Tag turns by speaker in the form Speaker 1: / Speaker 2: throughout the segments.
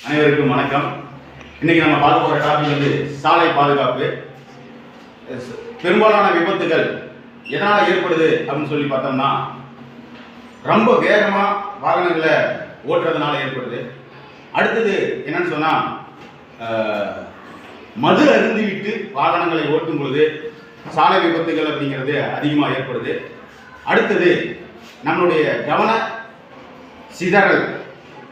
Speaker 1: அனைவருக்கும் வணக்கம். இன்னைக்கு நம்ம பார்க்க போற டாபிக் வந்து சாலை பாதுகாப்பு. பெரும்பாலான விபத்துகள் எதனால ஏற்படுது அப்படின்னு சொல்லி பார்த்தோம்னா, ரொம்ப வேகமா வாகனங்களை ஓட்டுறதுனால ஏற்படுது. அடுத்தது என்னன்னு சொன்னா, மது அருந்திவிட்டு வாகனங்களை ஓட்டும் பொழுது சாலை விபத்துகள் அப்படிங்கிறது அதிகமாக ஏற்படுது. அடுத்தது நம்மளுடைய கவன சிதறல்.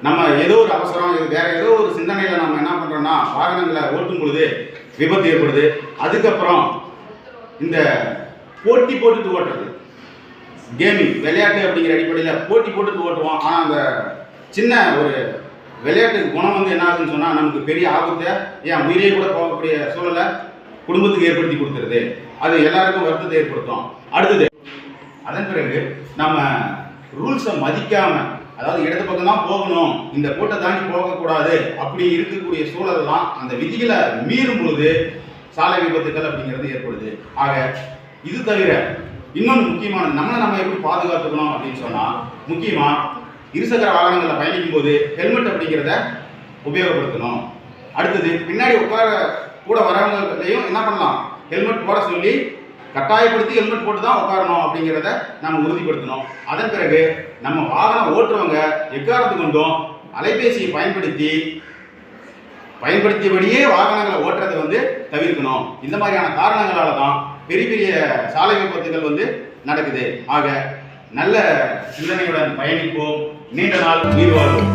Speaker 1: நம்ம ஏதோ ஒரு அவசரம், வேற ஏதோ ஒரு சிந்தனையில் நம்ம என்ன பண்ணுறோம்னா வாகனங்களை ஓட்டும் பொழுது விபத்து ஏற்படுது. அதுக்கப்புறம் இந்த போட்டி போட்டுட்டு ஓட்டுறது, கேமிங் விளையாட்டு அப்படிங்கிற அடிப்படையில் போட்டி போட்டுட்டு ஓட்டுவோம். ஆனால் அந்த சின்ன ஒரு விளையாட்டு குணம் வந்து என்ன ஆகுதுன்னு சொன்னால் நமக்கு பெரிய ஆபத்தை, ஏன் உயிரே கூட போகக்கூடிய சூழலை குடும்பத்துக்கு ஏற்படுத்தி கொடுத்துருது. அது எல்லாருக்கும் வருத்தத்தை ஏற்படுத்தும். அடுத்தது அதன் பிறகு நம்ம ரூல்ஸை மதிக்காமல், அதாவது இடது பக்கம் தான் போகணும், இந்த கோட்டை தாண்டி போகக்கூடாது அப்படி இருக்கக்கூடிய சூழல்லாம் அந்த விதிகளை மீறும் பொழுது சாலை விபத்துக்கள் அப்படிங்கிறது ஏற்படுது. ஆக இது தவிர இன்னொன்று முக்கியமானது, நம்ம எப்படி பாதுகாத்துக்கணும் அப்படின்னு சொன்னால், முக்கியமாக இருசக்கர வாகனங்களில் பயணிக்கும் போது ஹெல்மெட் அப்படிங்கிறத உபயோகப்படுத்தணும். அடுத்தது பின்னாடி உட்கார கூட வரவங்களையும் என்ன பண்ணலாம், ஹெல்மெட் போட சொல்லி கட்டாயப்படுத்தி ஹெல்மெட் போட்டு தான் உட்காரணும் அப்படிங்கிறத நம்ம உறுதிப்படுத்தணும். அதன் பிறகு நம்ம வாகனம் ஓட்டுறவங்க எக்காரணத்து கொண்டும் அலைபேசியை பயன்படுத்தியபடியே வாகனங்களை ஓட்டுறதை வந்து தவிர்க்கணும். இந்த மாதிரியான காரணங்களால தான் பெரிய பெரிய சாலை விபத்துகள் வந்து நடக்குது. ஆக நல்ல சிந்தனையுடன் பயணிப்போம், நீண்ட நாள் உயிர் வாழ்வோம்.